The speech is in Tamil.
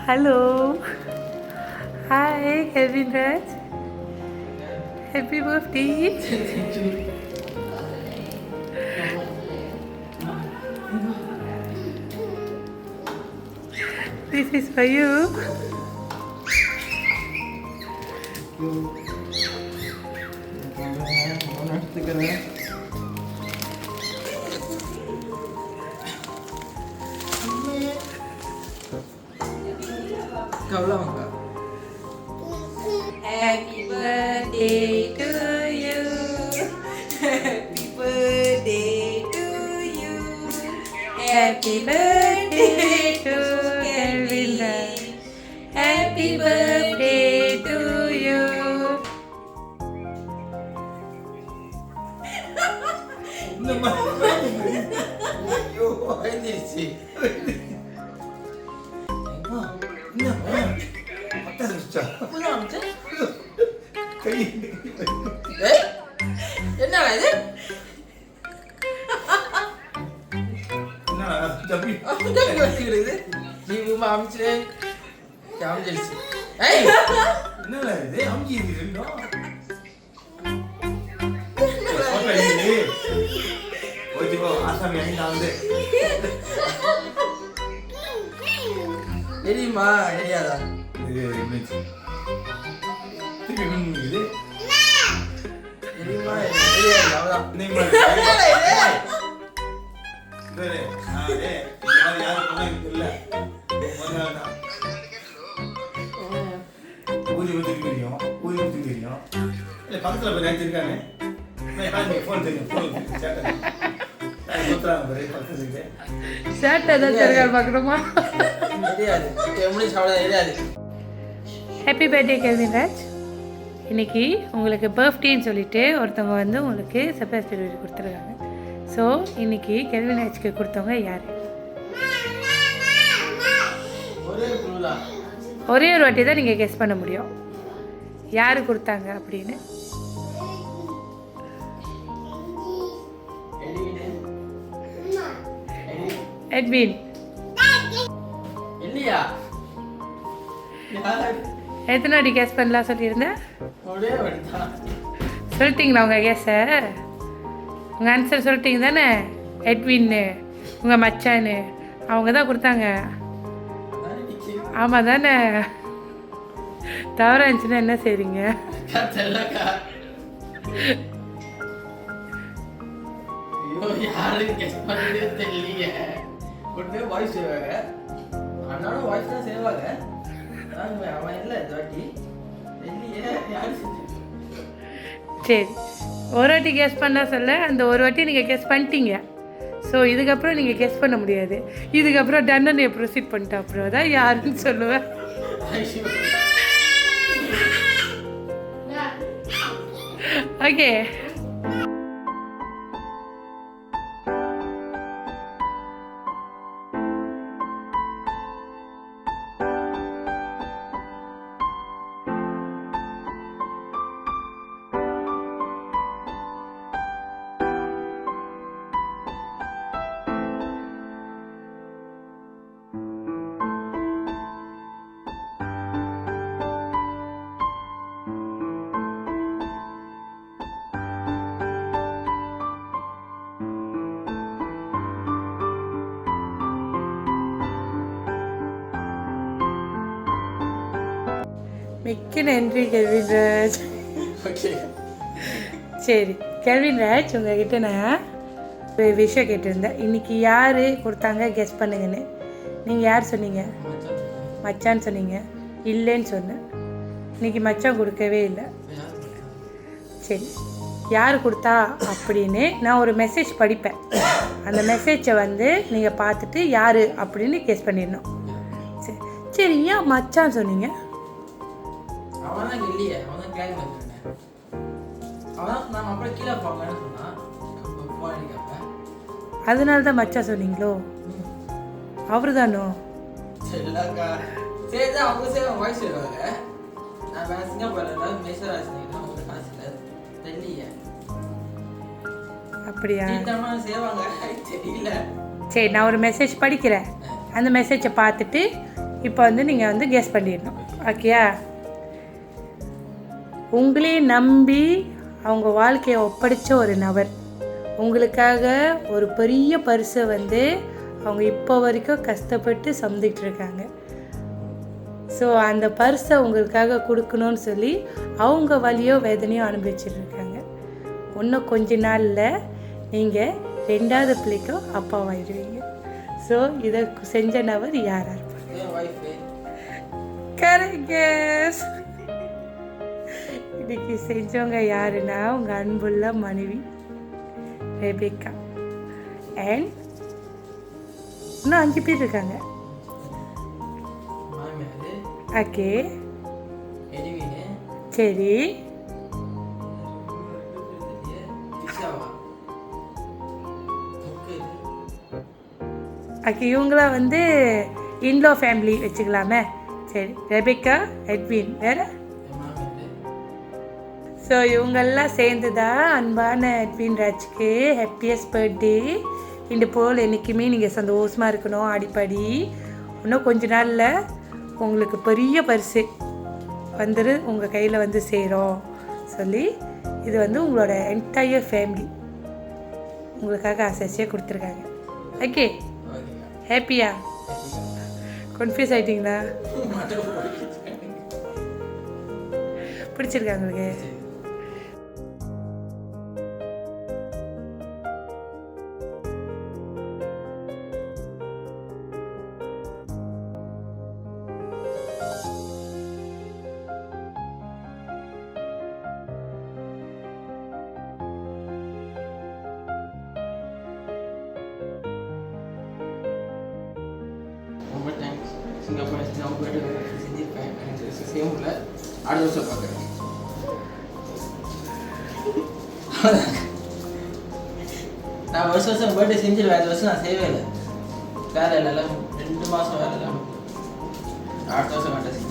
Hello. Hi, Kevin Raj. Happy birthday. This is for you. Happy birthday to you. Happy birthday to you. Happy birthday to Kevin Raj. Happy birthday to you. தெரியுமா தெரியாதா தெரியுமா தெரியாது பக்கத்தில் போய் நினைச்சிருக்கானே ஃபோன் தெரியும் ஹாப்பி பர்த்டே கெல்வின் ராஜ். இன்னைக்கு உங்களுக்கு பர்த்டேன்னு சொல்லிட்டு ஒருத்தவங்க வந்து உங்களுக்கு சர்ப்ரைஸ் டெலிவரி கொடுத்துருக்காங்க. ஸோ இன்னைக்கு கெல்வின் ராஜ்க்கு கொடுத்தவங்க யார்? ஒரே ஒரு வாட்டி தான் நீங்கள் கெஸ் பண்ண முடியும் யார் கொடுத்தாங்க அப்படின்னு. எட்வின். இல்லையா எத்தனை வாட்டி கெஸ் பண்ணலாம் சொல்லியிருந்தேன்? ஒரே வாட்டி தான். சொல்லிட்டீங்களா உங்கள் கெஸை? உங்கள் ஆன்சர் சொல்லிட்டீங்க தானே? எட்வின்னு உங்கள் மச்சான்னு அவங்க தான் கொடுத்தாங்க. ஆமாம் தானே? தவறாக இருந்துச்சுன்னா என்ன செய்றீங்க? யாரும் கெஸ் பண்ணவே தெரியல. உடனே வாய்ஸ் செய்வாங்க. அண்ணாலும் வாய்ஸ் தான் செய்வாங்க. அவன் இல்லை இந்த வாட்டி இல்லையே யாரும் செஞ்சு. சரி, ஒரு வாட்டி கெஸ் பண்ண சொல்ல அந்த ஒரு வாட்டி நீங்கள் கெஸ் பண்ணிட்டீங்க. ஸோ இதுக்கப்புறம் நீங்கள் கெஸ் பண்ண முடியாது. இதுக்கப்புறம் டன்னு ப்ரொசீட் பண்ணிட்டேன். அப்புறம் தான் யாருன்னு சொல்லுவேன். ஓகே. மிக்க நன்றி கெல்வின் ராஜ். சரி கெல்வின் ராஜ், உங்ககிட்ட நான் ஒரு விஷயம் கேட்டிருந்தேன். இன்னைக்கு யார் கொடுத்தாங்க கெஸ் பண்ணுங்கன்னு. நீங்கள் யார் சொன்னீங்க? மச்சான்னு சொன்னீங்க. இல்லைன்னு சொன்னேன். இன்னைக்கு மச்சான் கொடுக்கவே இல்லை. சரி, யார் கொடுத்தா அப்படின்னு நான் ஒரு மெசேஜ் படிப்பேன். அந்த மெசேஜை வந்து நீங்கள் பார்த்துட்டு யார் அப்படின்னு கெஸ் பண்ணிடணும். சரி சரி, ஏன் மச்சான் சொன்னீங்க? அவன் தான் இல்லையே, அவன் தான் கிளாஸ் பண்ணிருந்தேன். அவன் தான் நான் அப்படியே கீழே போங்கன்னு சொன்னான். அதனால தான் மச்சான் சொன்னீங்களோ? அவரு தானோ? சரிக்கா, சரி தான் அவங்க சரி வாய்ஸ் வருவாங்க. நான் வேறு சிங்கப்பூர்ல மெசேஜ் ஆச்சுன்னா அவங்க காசு இல்லை தெரியலையே. அப்படியா? செய்வாங்க தெரியல. சரி, நான் ஒரு மெசேஜ் படிக்கிறேன். அந்த மெசேஜை பார்த்துட்டு இப்போ வந்து நீங்கள் வந்து கெஸ் பண்ணிடணும். ஓகேயா? உங்களையும் நம்பி அவங்க வாழ்க்கையை ஒப்படைச்ச ஒரு நபர் உங்களுக்காக ஒரு பெரிய பரிசை வந்து அவங்க இப்போ வரைக்கும் கஷ்டப்பட்டு சம்திக்கிட்டு இருக்காங்க. ஸோ அந்த பரிசை உங்களுக்காக கொடுக்கணும்னு சொல்லி அவங்க வலியோ வேதனையோ அனுபவிச்சுட்டு இருக்காங்க. இன்னும் கொஞ்ச நாளில் நீங்கள் 2வது பிள்ளைக்கும் அப்பாவாயிடுவீங்க. ஸோ இதை செஞ்ச நபர் யாராக இருப்பாங்க? கரெக்ட். இன்னைக்கு செஞ்சவங்க யாருன்னா உங்கள் அன்புள்ள மனைவி ரெபேக்கா. அண்ட் இன்னும் 5 பேர் இருக்காங்க. ஓகே, சரி. ஓகே, இவங்களாம் வந்து இன்லோ ஃபேமிலி வச்சுக்கலாமே. சரி, ரெபேக்கா, எட்வின், வேறு. ஸோ இவங்கெல்லாம் சேர்ந்து தான் அன்பான எட்வின் ராஜ்க்கு ஹாப்பியஸ்ட் பர்த்டே. இந்த போல் என்றைக்குமே நீங்கள் சந்தோஷமாக இருக்கணும். அடிப்படி இன்னும் கொஞ்ச நாளில் உங்களுக்கு பெரிய பரிசு வந்துரு உங்கள் கையில் வந்து சேரும் சொல்லி இது வந்து உங்களோட என்டையர் ஃபேமிலி உங்களுக்காக ஆசையாக கொடுத்துருக்காங்க. ஓகே, ஹாப்பியா? கன்ஃபியூஸ் ஆகிட்டிங்களா? பிடிச்சிருக்கா உங்களுக்கு? ரொம்ப தேங்க்ஸ். சிங்கப்பூர் செஞ்சிருப்பேன். சேமில் அடுத்த வருஷம் பார்க்குறேன். நான் வருஷம் பர்த்டே செஞ்சிருவேன். அடுத்த வருஷம் நான் செய்யவே இல்லை. வேலை இல்லை, 2 மாதம் வேலை இல்லாமல் அடுத்த வருஷம் வேண்டாம்.